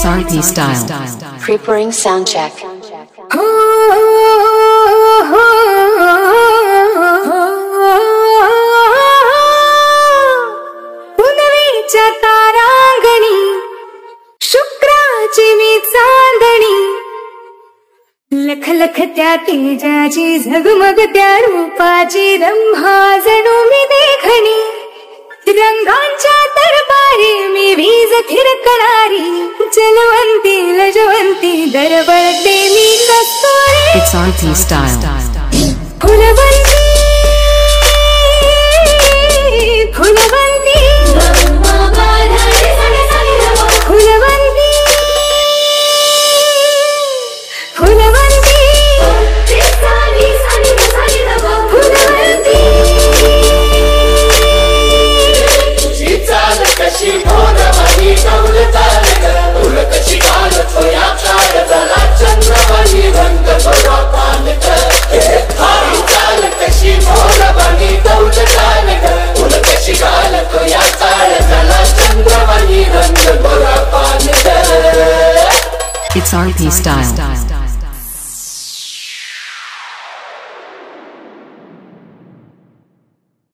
RP style. Preparing sound check. पुनवेच्या तारांगणी शुक्राची मी चांदणी लख लख त्या तेजाची झगमग त्या रूपाची रंभा जणू मी देखणी रंगांच्या दरबारी मी वीज थिरकणारी जलवंती लजवंती दरवळते मी कस्तुरी. It's RP style. Phulwanti Phulwanti Phulwanti Phulwanti It's RP style.